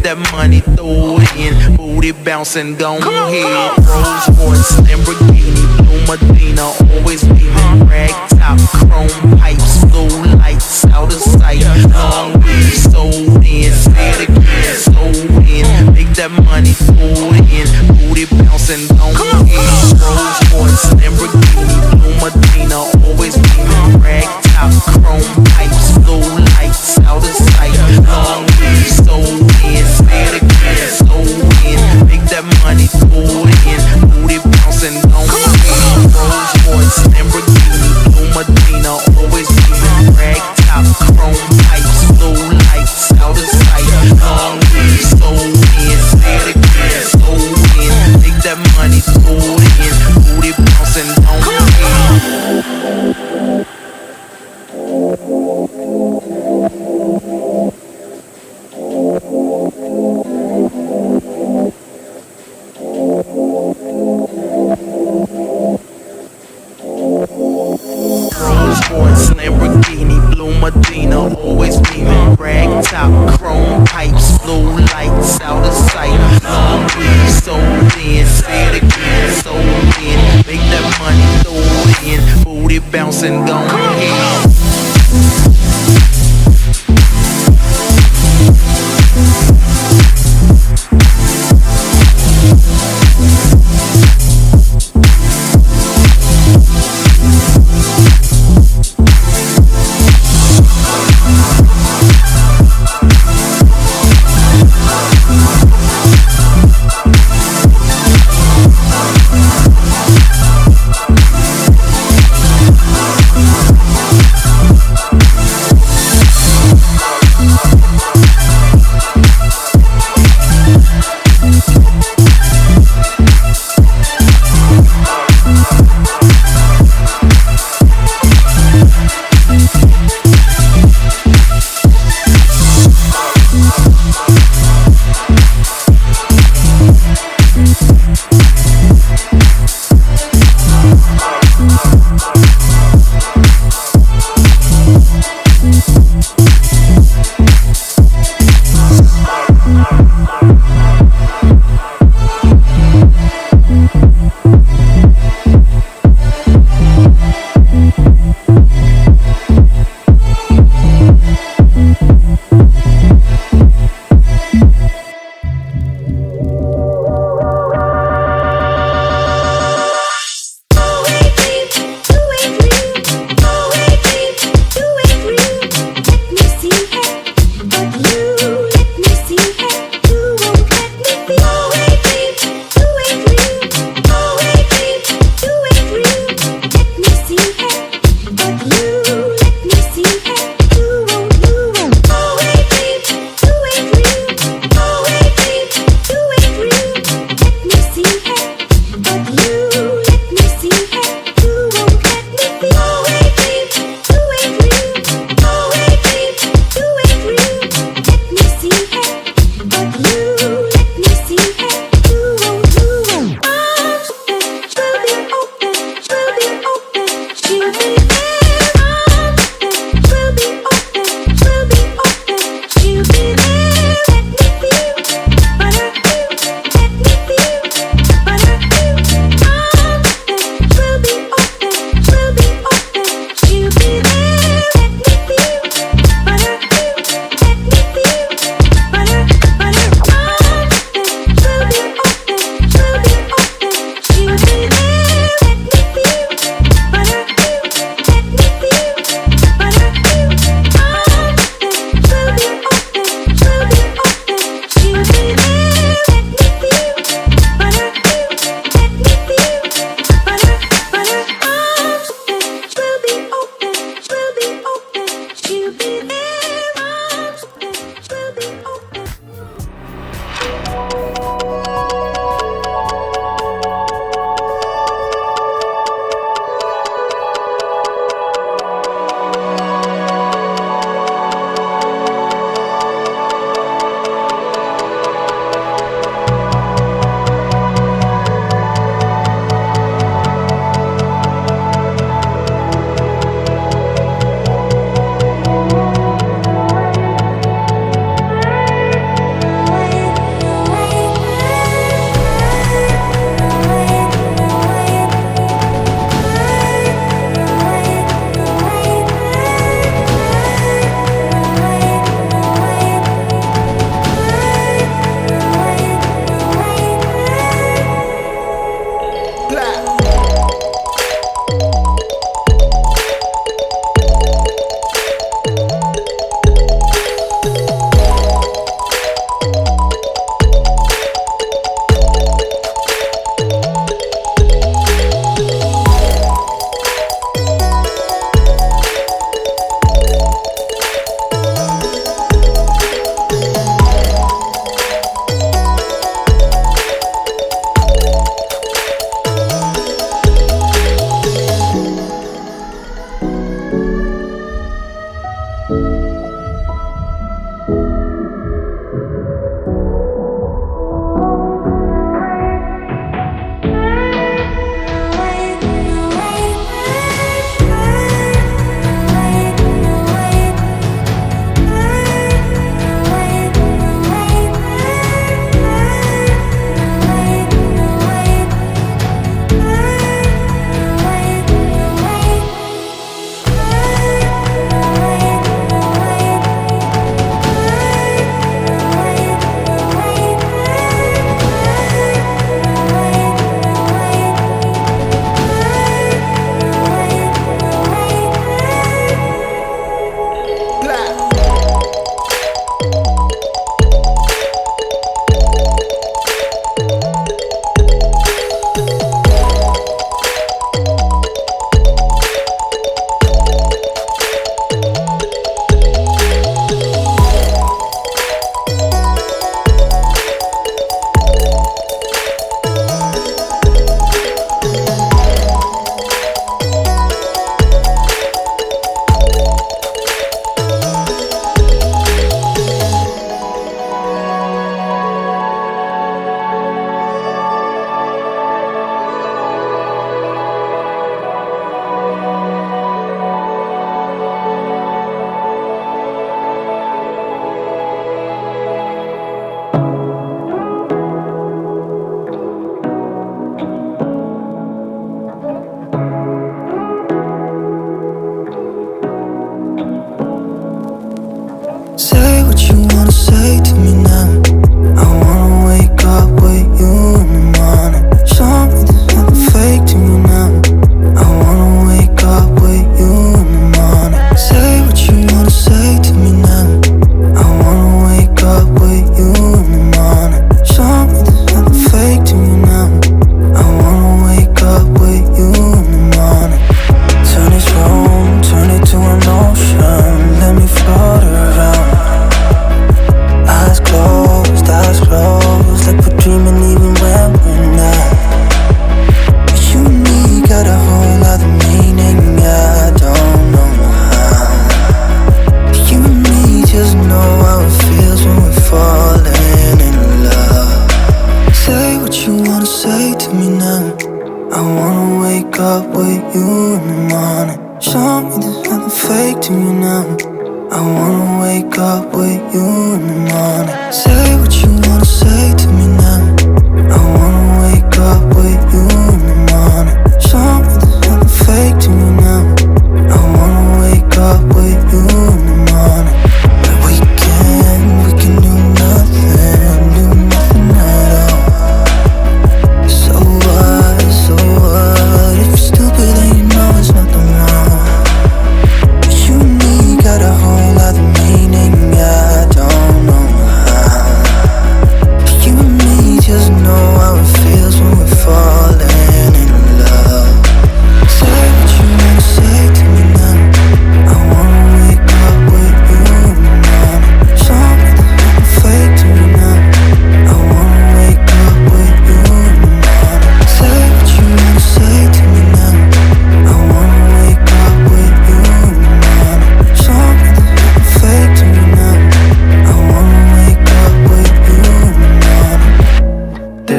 that money, throw it in. Booty bouncing, gon' ahead. Rolls Royce, Lamborghini, Blue Medina, always beaming. Rag top, chrome pipes, blue lights, out of sight. Long weed, sold in, say it again, sold in. Make that money, throw it in. Booty bouncing, gon' ahead. Rolls Royce, Lamborghini, Blue Medina, always beaming. Rag top, chrome pipes, blue lights, out of sight. Long weed, sold in, say it again, sold in. Make that money, throw it in. Booty bouncing, gon' ahead. Rolls Royce, Lamborghini, Blue Medina, always beaming. Rag top, chrome pipes, blue lights, out of sight. Long weed, sold in, say it again, sold in. Make that money, throw it in. Booty bouncing, gon' ahead. Lamborghini, Blue Medina, always beaming. Rag top, chrome pipes, blue lights, out of sight. Long weed, sold in, say it again, sold in. Make that money, throw it in. Booty bouncing, gon' ahead.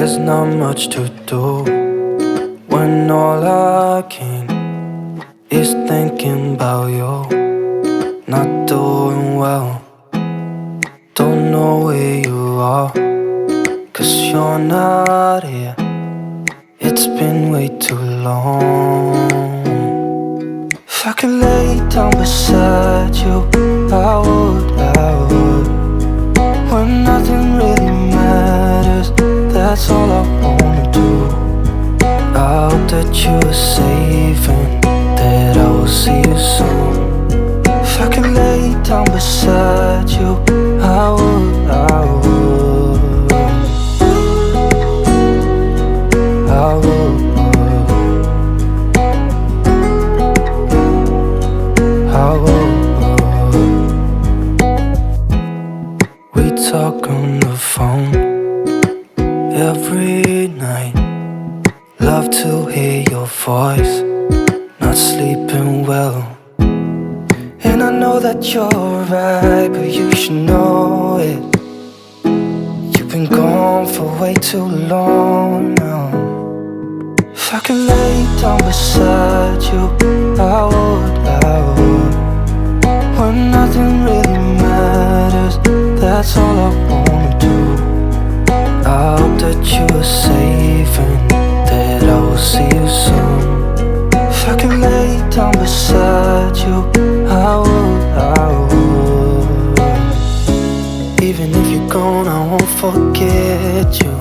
there's not much to do when all I can is thinking about you. Not doing well, don't know where you are, 'cause you're not here. It's been way too long. If I could lay down beside you, I would, when nothing really matters, that's all I wanna do. I hope that you are safe and that I will see you soon. If I could lay down beside you, I would, I would, I would, I would. We talk on the phone every night. Love to hear your voice, not sleeping well. And I know that you're right, but you should know it. You've been gone for way too long now. If I could lay down beside you, I would, when nothing really matters, that's all I wanna do. I hope that you are safe and that I will see you soon. If I could lay down beside you, I would, I would. Even if you're gone, I won't forget you.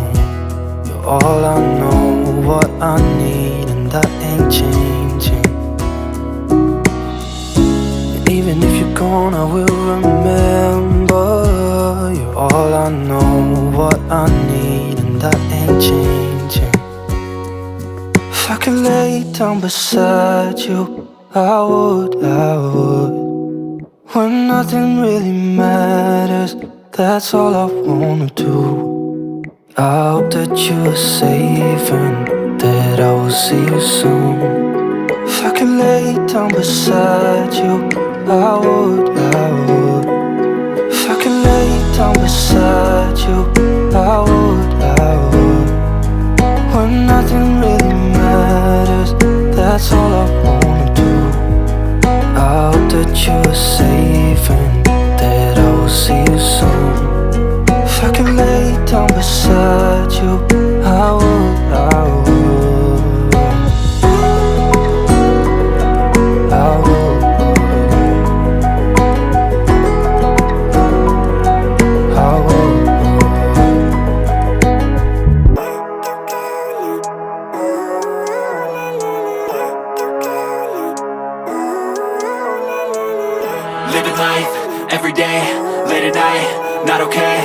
You're all I know, what I need, and that ain't changing. Even if you're gone, I will remember. You're all I know, what I need, and that ain't changing. If I could lay down beside you, I would, I would. When nothing really matters, that's all I wanna do. I hope that you are safe and that I will see you soon. If I could lay down beside you, I would, I would. If I could lay down beside you, I would, I would. When nothing really matters, that's all I wanna do. I hope that you are safe and that I will see you soon. If I could lay down beside you, I would, I would, I would, I would. Living life, every day, late at night, not okay.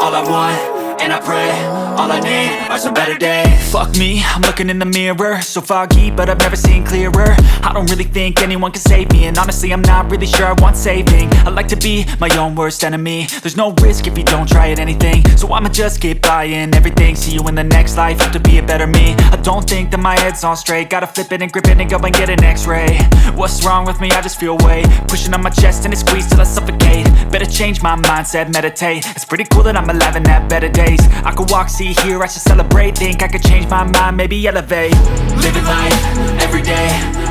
All I want, and I pray, all I need are some better days. Fuck me, I'm looking in the mirror, so foggy, but I've never seen clearer. I don't really think anyone can save me, and honestly I'm not really sure I want saving. I like to be my own worst enemy. There's no risk if you don't try at anything, so I'ma just keep buying everything. See you in the next life, have to be a better me. I don't think that my head's on straight, gotta flip it and grip it and go and get an x-ray. What's wrong with me? I just feel weight pushing on my chest and it squeezes till I suffocate. Better change my mindset, meditate. It's pretty cool that I'm alive and have better days. I could walk, see, hear, I should celebrate. Think I could change my mind, maybe elevate. Living life, every day,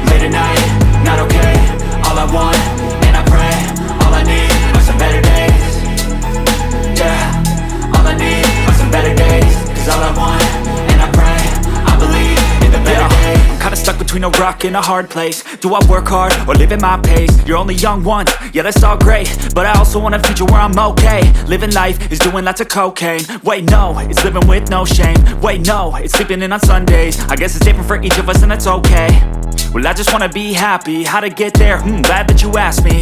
late at night, not okay. All I want, and I pray, all I need are some better days. Yeah, all I need are some better days. 'Cause all I want, and I pray, I believe in the better days. I'm kinda stuck between a rock and a hard place. Do I work hard or live at my pace? You're only young once, yeah that's all great, but I also want a future where I'm okay. Living life is doing lots of cocaine. Wait no, it's living with no shame. Wait no, it's sleeping in on Sundays. I guess it's different for each of us and that's okay. Well I just wanna be happy, how to get there? Glad that you asked me.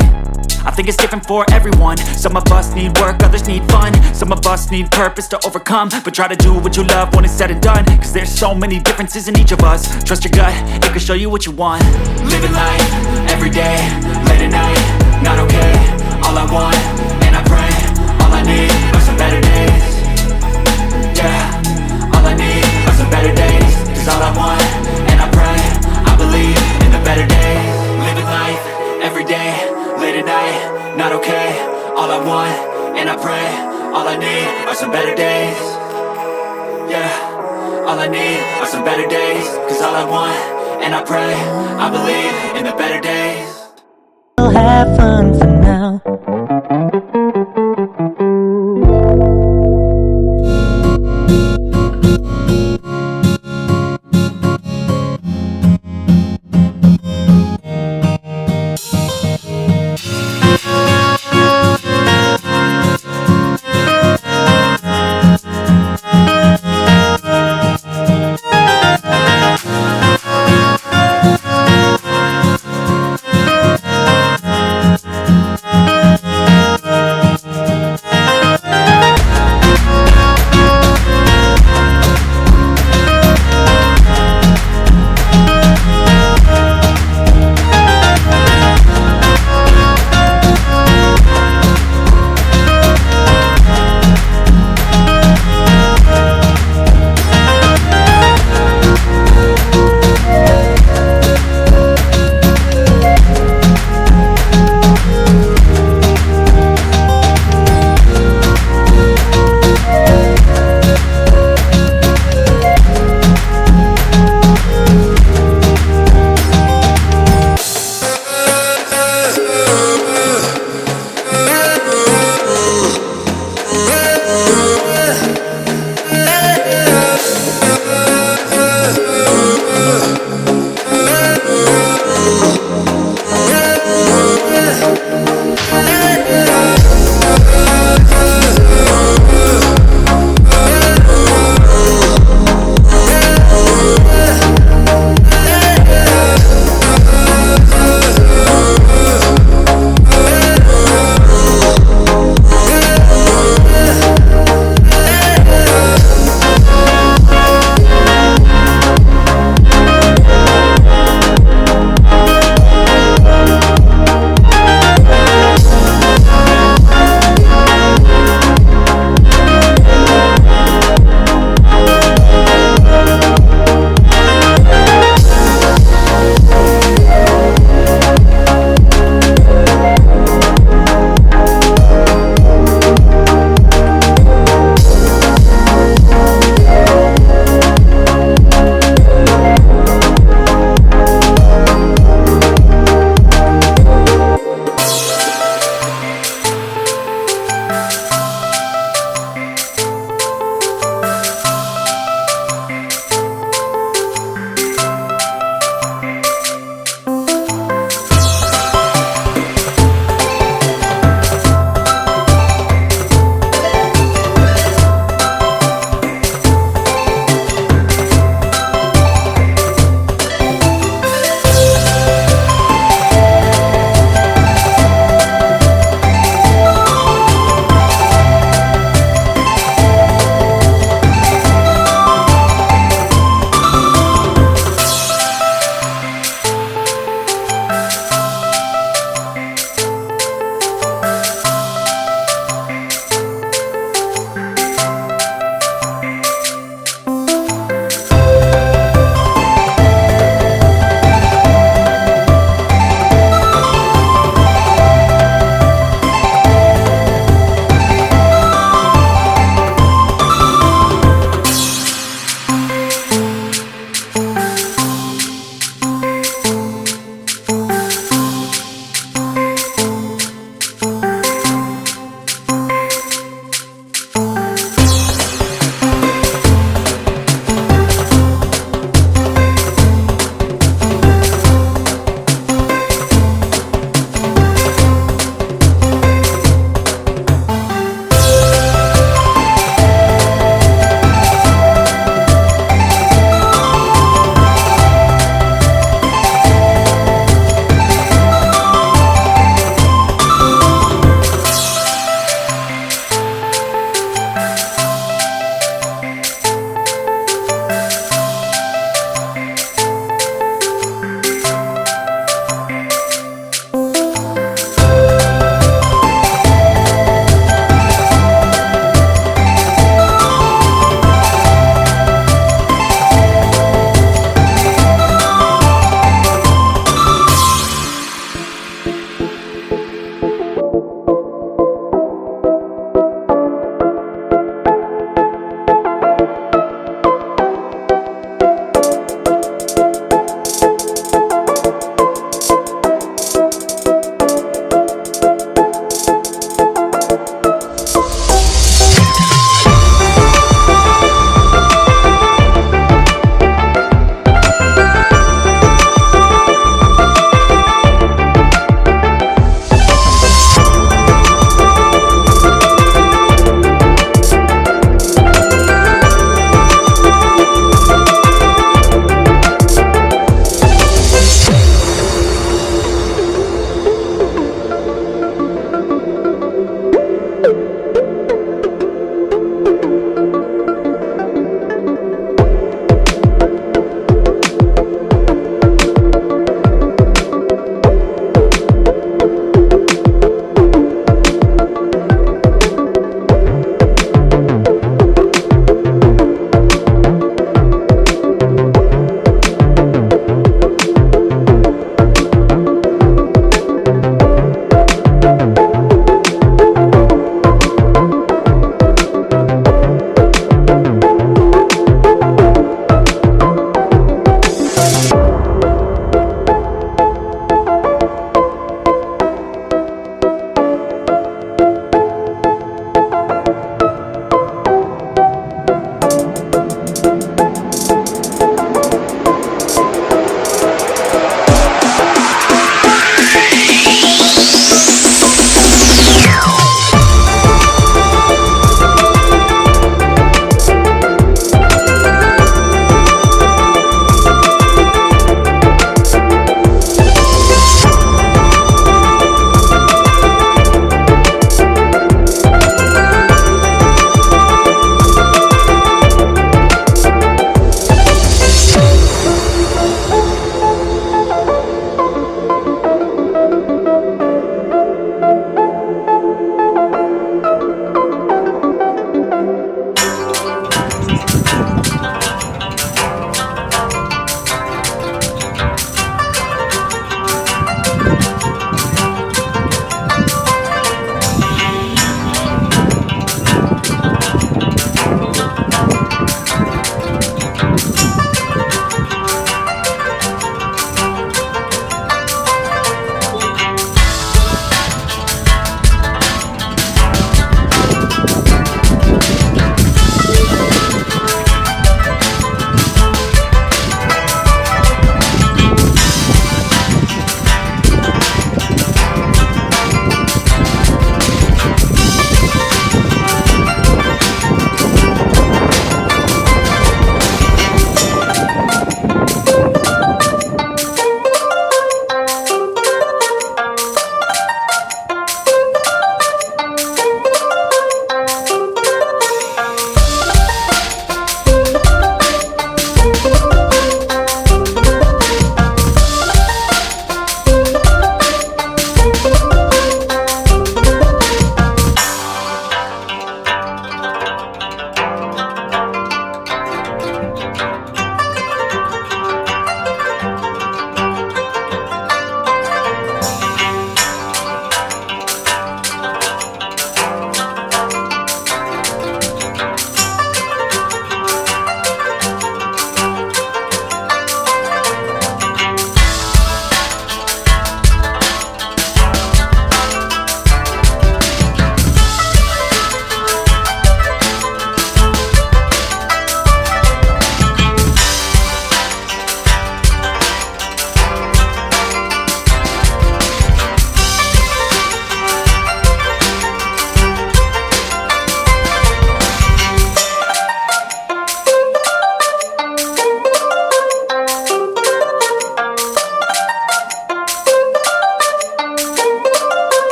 I think it's different for everyone. Some of us need work, others need fun. Some of us need purpose to overcome. But try to do what you love when it's said and done, 'cause there's so many differences in each of us. Trust your gut, it can show you what you want. Living life, every day, late at night, not okay. All I want, and I pray, all I need are some better days. Yeah, all I need are some better days. 'Cause all I want, and I pray, I believe in the better days. Living life, every day, late at night, not okay. All I want, and I pray, all I need are some better days. Yeah, all I need are some better days. Cause all I want, and I pray, I believe in the better days. We'll have fun for now.